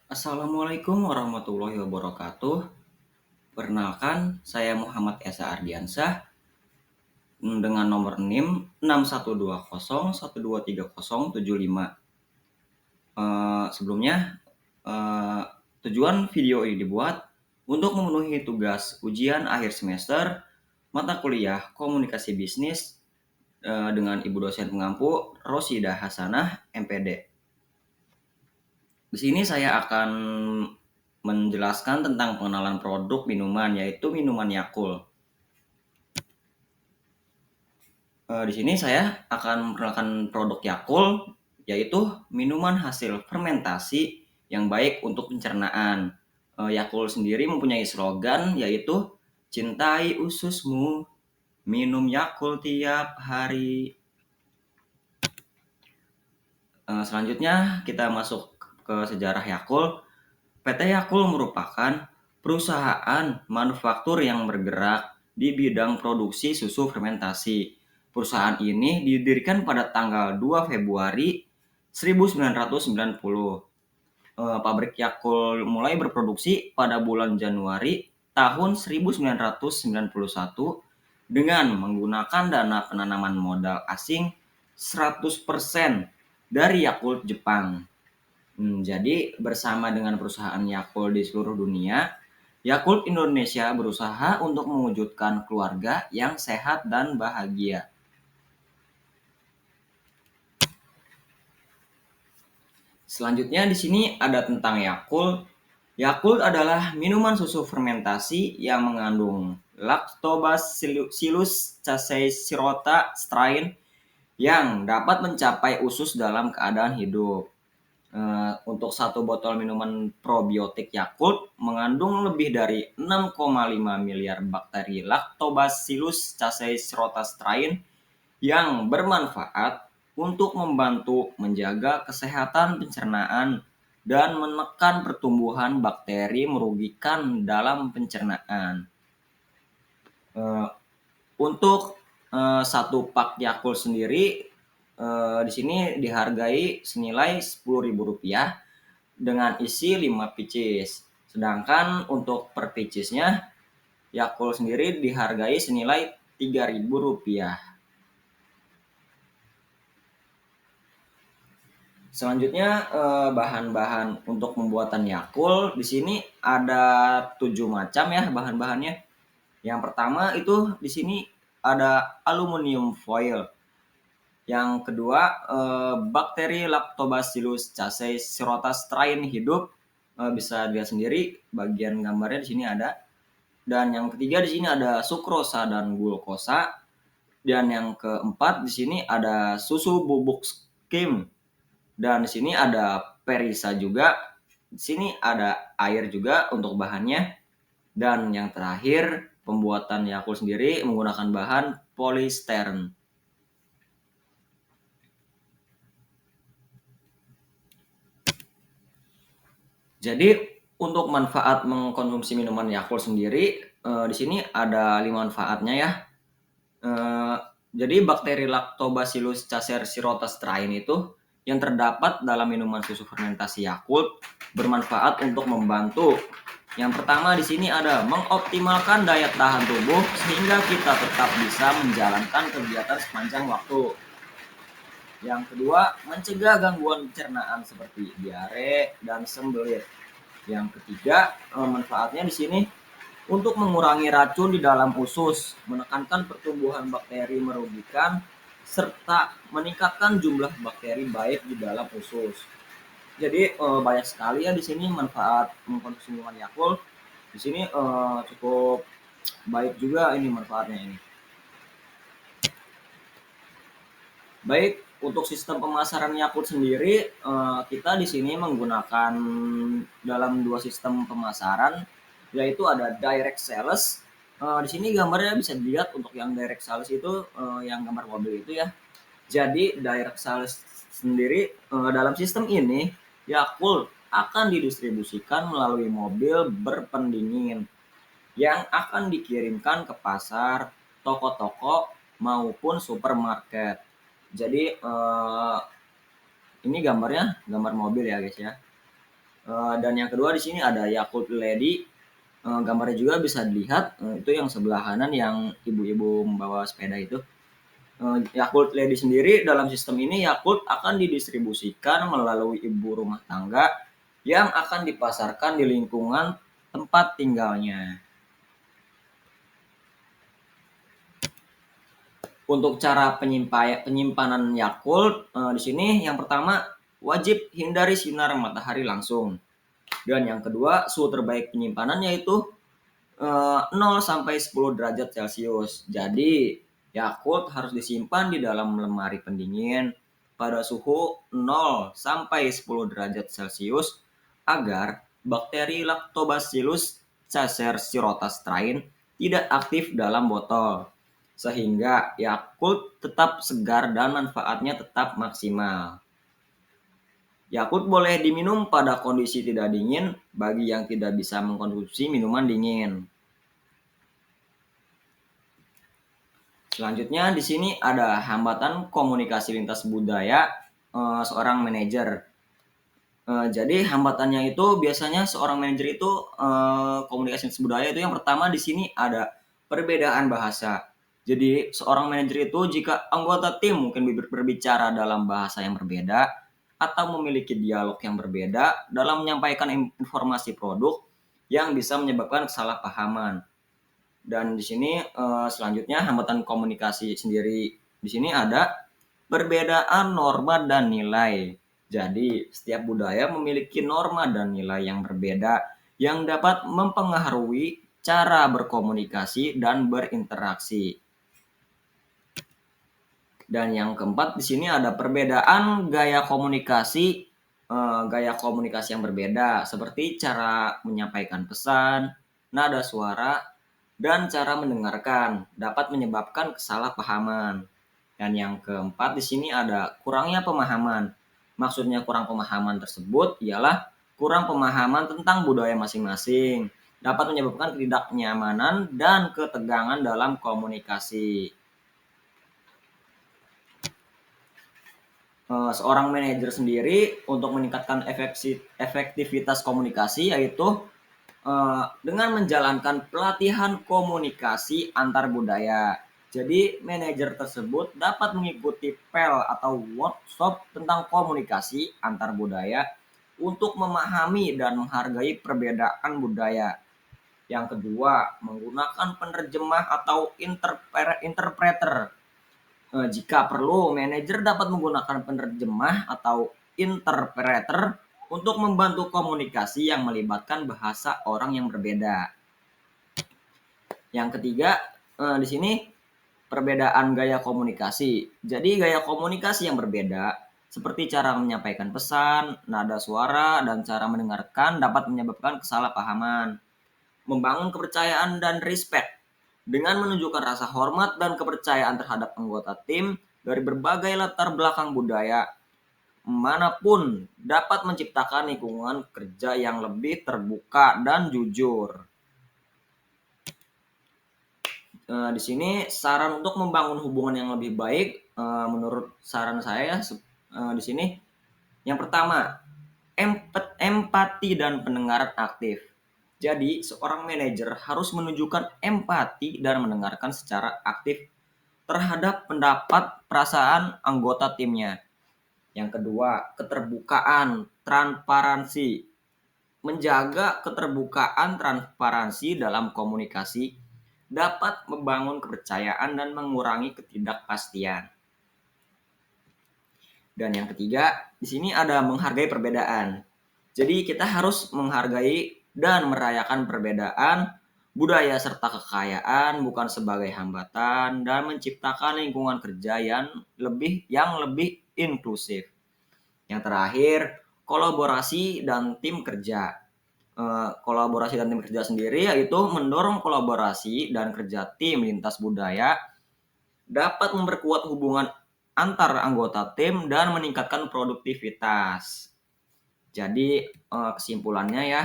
Assalamualaikum warahmatullahi wabarakatuh. Perkenalkan, saya Muhammad Esa Ardiansyah dengan nomor NIM 6120123075. Sebelumnya, eh, tujuan video ini dibuat untuk memenuhi tugas ujian akhir semester mata kuliah Komunikasi Bisnis dengan Ibu dosen pengampu Rosidah Hasanah, MPD. Di sini saya akan menjelaskan tentang pengenalan produk minuman, yaitu minuman Yakult. Di sini saya akan memperkenalkan produk Yakult, yaitu minuman hasil fermentasi yang baik untuk pencernaan. Yakult sendiri mempunyai slogan, yaitu cintai ususmu, minum Yakult tiap hari. Selanjutnya kita masuk ke sejarah Yakult. PT Yakult merupakan perusahaan manufaktur yang bergerak di bidang produksi susu fermentasi. Perusahaan ini didirikan pada tanggal 2 Februari 1990. Pabrik Yakult mulai berproduksi pada bulan Januari tahun 1991 dengan menggunakan dana penanaman modal asing 100% dari Yakult Jepang. Jadi bersama dengan perusahaan Yakult di seluruh dunia, Yakult Indonesia berusaha untuk mewujudkan keluarga yang sehat dan bahagia. Selanjutnya di sini ada tentang Yakult. Yakult adalah minuman susu fermentasi yang mengandung Lactobacillus casei-shirota strain yang dapat mencapai usus dalam keadaan hidup. Untuk satu botol minuman probiotik Yakult mengandung lebih dari 6,5 miliar bakteri Lactobacillus casei-shirota strain yang bermanfaat untuk membantu menjaga kesehatan pencernaan dan menekan pertumbuhan bakteri merugikan dalam pencernaan. Untuk satu pak Yakult sendiri di sini dihargai senilai Rp10.000 dengan isi 5 pieces. Sedangkan untuk per piecesnya Yakult sendiri dihargai senilai Rp3.000. Selanjutnya bahan-bahan untuk pembuatan Yakult di sini ada 7 macam ya bahan-bahannya. Yang pertama itu di sini ada aluminium foil. Yang kedua bakteri Lactobacillus casei-shirota strain hidup, bisa dilihat sendiri bagian gambarnya di sini ada. Dan yang ketiga di sini ada sukrosa dan glukosa. Dan yang keempat di sini ada susu bubuk skim. Dan di sini ada perisa juga. Di sini ada air juga untuk bahannya. Dan yang terakhir, pembuatan Yakult sendiri menggunakan bahan polystyrene. Jadi untuk manfaat mengkonsumsi minuman Yakult sendiri, di sini ada 5 manfaatnya ya. Jadi bakteri Lactobacillus casei-shirota strain itu yang terdapat dalam minuman susu fermentasi Yakult bermanfaat untuk membantu. Yang pertama di sini ada mengoptimalkan daya tahan tubuh sehingga kita tetap bisa menjalankan kegiatan sepanjang waktu. Yang kedua, mencegah gangguan pencernaan seperti diare dan sembelit. Yang ketiga, manfaatnya di sini untuk mengurangi racun di dalam usus, menekankan pertumbuhan bakteri merugikan, serta meningkatkan jumlah bakteri baik di dalam usus. Jadi banyak sekali ya di sini manfaat mengkonsumsi minuman Yakult. Di sini cukup baik juga ini manfaatnya ini. Baik, untuk sistem pemasaran Yakult sendiri kita di sini menggunakan dalam 2 sistem pemasaran, yaitu ada direct sales. Di sini gambarnya bisa dilihat untuk yang direct sales itu yang gambar mobil itu ya. Jadi direct sales sendiri dalam sistem ini Yakult akan didistribusikan melalui mobil berpendingin yang akan dikirimkan ke pasar, toko-toko maupun supermarket. Jadi ini gambarnya gambar mobil ya guys ya. Dan yang kedua di sini ada Yakult Lady. Gambarnya juga bisa dilihat, itu yang sebelah kanan yang ibu-ibu membawa sepeda itu. Yakult Lady sendiri dalam sistem ini Yakult akan didistribusikan melalui ibu rumah tangga yang akan dipasarkan di lingkungan tempat tinggalnya. Untuk cara penyimpanan Yakult, di sini yang pertama wajib hindari sinar matahari langsung. Dan yang kedua, suhu terbaik penyimpanan yaitu 0 sampai 10 derajat Celcius. Jadi, Yakult harus disimpan di dalam lemari pendingin pada suhu 0 sampai 10 derajat Celcius agar bakteri Lactobacillus caeser Shirota strain tidak aktif dalam botol, sehingga Yakult tetap segar dan manfaatnya tetap maksimal. Yakult boleh diminum pada kondisi tidak dingin bagi yang tidak bisa mengkonsumsi minuman dingin. Selanjutnya di sini ada hambatan komunikasi lintas budaya seorang manajer. Jadi hambatannya itu biasanya seorang manajer itu komunikasi lintas budaya itu yang pertama di sini ada perbedaan bahasa. Jadi seorang manajer itu jika anggota tim mungkin berbicara dalam bahasa yang berbeda atau memiliki dialog yang berbeda dalam menyampaikan informasi produk yang bisa menyebabkan kesalahpahaman. Dan di sini selanjutnya hambatan komunikasi sendiri di sini ada perbedaan norma dan nilai. Jadi setiap budaya memiliki norma dan nilai yang berbeda yang dapat mempengaruhi cara berkomunikasi dan berinteraksi. Dan yang keempat di sini ada perbedaan gaya komunikasi yang berbeda seperti cara menyampaikan pesan, nada suara, dan cara mendengarkan dapat menyebabkan kesalahpahaman. Dan yang keempat di sini ada kurangnya pemahaman. Maksudnya kurang pemahaman tersebut ialah kurang pemahaman tentang budaya masing-masing dapat menyebabkan ketidaknyamanan dan ketegangan dalam komunikasi. Seorang manajer sendiri untuk meningkatkan efektivitas komunikasi yaitu dengan menjalankan pelatihan komunikasi antar budaya. Jadi manajer tersebut dapat mengikuti PEL atau workshop tentang komunikasi antar budaya untuk memahami dan menghargai perbedaan budaya. Yang kedua, menggunakan penerjemah atau interpreter. Jika perlu, manajer dapat menggunakan penerjemah atau interpreter untuk membantu komunikasi yang melibatkan bahasa orang yang berbeda. Yang ketiga, di sini perbedaan gaya komunikasi. Jadi gaya komunikasi yang berbeda, seperti cara menyampaikan pesan, nada suara, dan cara mendengarkan dapat menyebabkan kesalahpahaman. Membangun kepercayaan dan respect dengan menunjukkan rasa hormat dan kepercayaan terhadap anggota tim dari berbagai latar belakang budaya manapun dapat menciptakan lingkungan kerja yang lebih terbuka dan jujur. Di sini saran untuk membangun hubungan yang lebih baik, menurut saran saya di sini yang pertama, empati dan pendengaran aktif. Jadi, seorang manajer harus menunjukkan empati dan mendengarkan secara aktif terhadap pendapat perasaan anggota timnya. Yang kedua, keterbukaan, transparansi. Menjaga keterbukaan transparansi dalam komunikasi dapat membangun kepercayaan dan mengurangi ketidakpastian. Dan yang ketiga, di sini ada menghargai perbedaan. Jadi kita harus menghargai dan merayakan perbedaan budaya serta kekayaan bukan sebagai hambatan dan menciptakan lingkungan kerja yang lebih inklusif. Yang terakhir, kolaborasi dan tim kerja. Kolaborasi dan tim kerja sendiri yaitu mendorong kolaborasi dan kerja tim lintas budaya dapat memperkuat hubungan antar anggota tim dan meningkatkan produktivitas. Jadi kesimpulannya ya,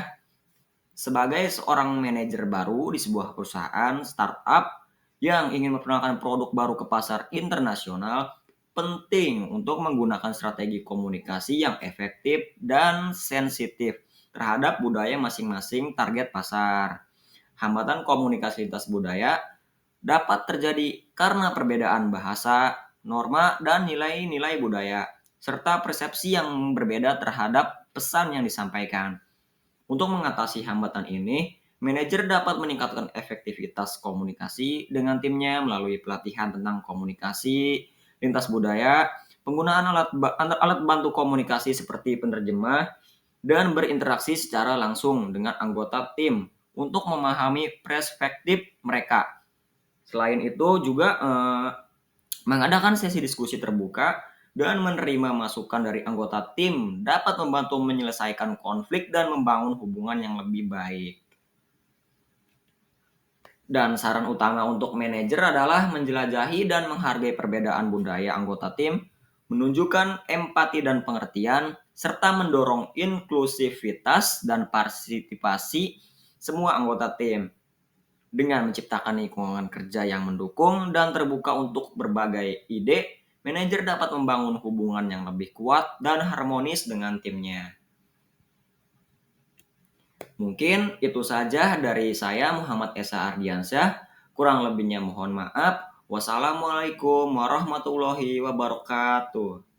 sebagai seorang manajer baru di sebuah perusahaan startup yang ingin memperkenalkan produk baru ke pasar internasional, penting untuk menggunakan strategi komunikasi yang efektif dan sensitif terhadap budaya masing-masing target pasar. Hambatan komunikasi lintas budaya dapat terjadi karena perbedaan bahasa, norma, dan nilai-nilai budaya, serta persepsi yang berbeda terhadap pesan yang disampaikan. Untuk mengatasi hambatan ini, manajer dapat meningkatkan efektivitas komunikasi dengan timnya melalui pelatihan tentang komunikasi lintas budaya, penggunaan alat bantu komunikasi seperti penerjemah, dan berinteraksi secara langsung dengan anggota tim untuk memahami perspektif mereka. Selain itu juga mengadakan sesi diskusi terbuka dan menerima masukan dari anggota tim dapat membantu menyelesaikan konflik dan membangun hubungan yang lebih baik. Dan saran utama untuk manajer adalah menjelajahi dan menghargai perbedaan budaya anggota tim, menunjukkan empati dan pengertian, serta mendorong inklusivitas dan partisipasi semua anggota tim. Dengan menciptakan lingkungan kerja yang mendukung dan terbuka untuk berbagai ide, manajer dapat membangun hubungan yang lebih kuat dan harmonis dengan timnya. Mungkin itu saja dari saya Muhammad Esa Ardiansyah. Kurang lebihnya mohon maaf. Wassalamualaikum warahmatullahi wabarakatuh.